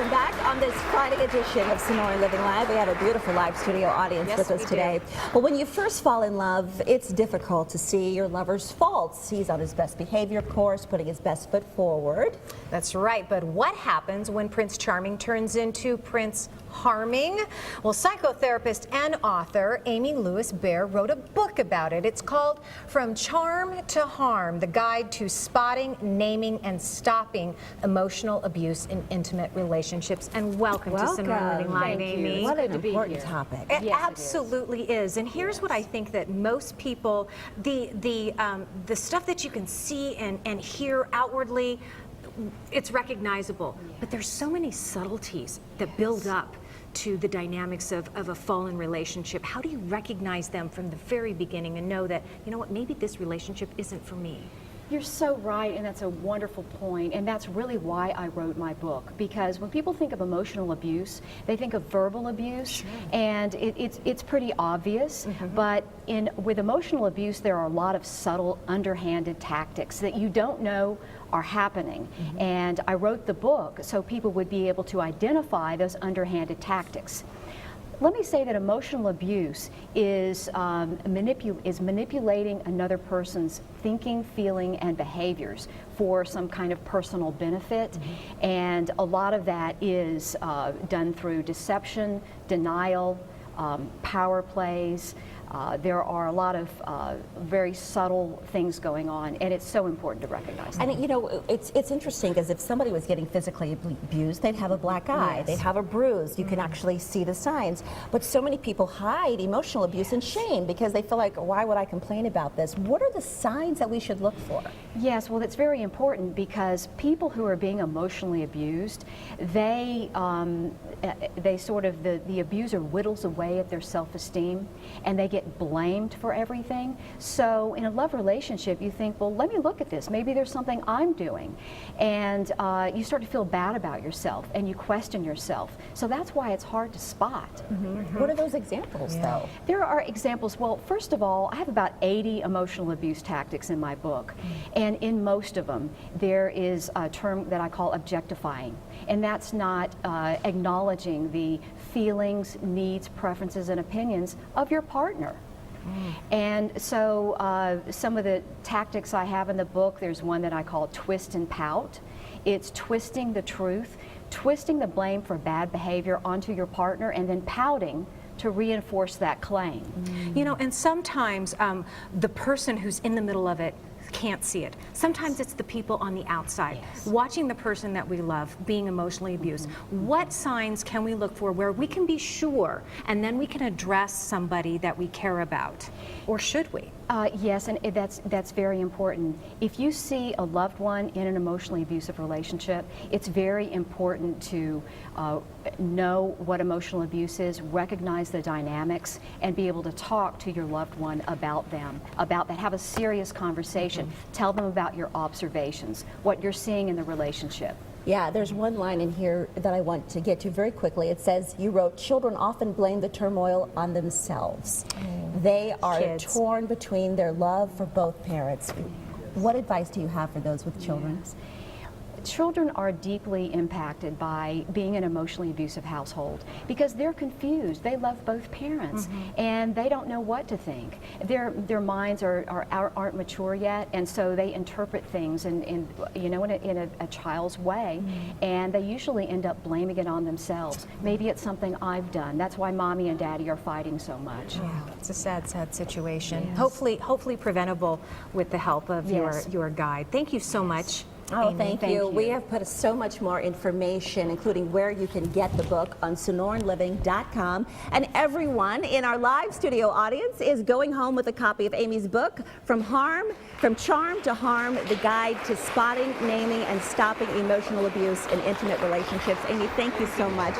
welcome back on this Friday edition of Sonoran Living Live. We have a beautiful live studio audience with us today. Well, when you first fall in love, it's difficult to see your lover's faults. He's on his best behavior, of course, putting his best foot forward. That's right, but what happens when Prince Charming turns into Prince Harming? Well, psychotherapist and author Amy Lewis Bear wrote a book about it. It's called From Charm to Harm, the guide to spotting, naming, and stopping emotional abuse in intimate relationships. And welcome to Sonoran Living Live, Amy. What an important topic. It absolutely is. And here's what I think that most people, the stuff that you can see and hear outwardly, it's recognizable. But there's so many subtleties that build up to the dynamics of a fallen relationship. How do you recognize them from the very beginning and know that, you know what, maybe this relationship isn't for me? You're so right, and that's a wonderful point, and that's really why I wrote my book, because when people think of emotional abuse, they think of verbal abuse, and it's pretty obvious, but with emotional abuse, there are a lot of subtle, underhanded tactics that you don't know are happening, and I wrote the book so people would be able to identify those underhanded tactics. Let me say that emotional abuse is manipulating another person's thinking, feeling, and behaviors for some kind of personal benefit, and a lot of that is done through deception, denial, power plays. There are a lot of very subtle things going on, and it's so important to recognize that. And you know, it's interesting because if somebody was getting physically abused, they'd have a black eye, they'd have a bruise. You can actually see the signs. But so many people hide emotional abuse and shame because they feel like, why would I complain about this? What are the signs that we should look for? Yes, well, it's very important because people who are being emotionally abused, they sort of, the abuser whittles away at their self-esteem, and they get blamed for everything. So in a love relationship, you think, well, let me look at this. Maybe there's something I'm doing. And you start to feel bad about yourself, and you question yourself. So that's why it's hard to spot. What are those examples, though? There are examples. Well, first of all, I have about 80 emotional abuse tactics in my book. And in most of them, there is a term that I call objectifying. And that's not acknowledging the feelings, needs, preferences, and opinions of your partner. And so some of the tactics I have in the book, there's one that I call twist and pout. It's twisting the truth, twisting the blame for bad behavior onto your partner, and then pouting to reinforce that claim. You know, and sometimes the person who's in the middle of it can't see it. Sometimes it's the people on the outside, watching the person that we love being emotionally abused. What signs can we look for where we can be sure, and then we can address somebody that we care about? Or should we? Yes, and that's very important. If you see a loved one in an emotionally abusive relationship, it's very important to know what emotional abuse is, recognize the dynamics, and be able to talk to your loved one about them, about that. Have a serious conversation. Tell them about your observations, what you're seeing in the relationship. Yeah, there's one line in here that I want to get to very quickly. It says, you wrote, children often blame the turmoil on themselves. They are torn between their love for both parents. What advice do you have for those with children? Children are deeply impacted by being in an emotionally abusive household because they're confused. They love both parents, and they don't know what to think. Their minds aren't mature yet, and so they interpret things in a child's way, and they usually end up blaming it on themselves. Maybe it's something I've done. That's why mommy and daddy are fighting so much. Yeah, it's a sad, sad situation. Hopefully preventable with the help of your guide. Thank you so much. Oh, Amy, thank you. We have put so much more information, including where you can get the book, on sonoranliving.com. And everyone in our live studio audience is going home with a copy of Amy's book, From Charm to Harm, the guide to spotting, naming, and stopping emotional abuse in intimate relationships. Amy, thank you so much.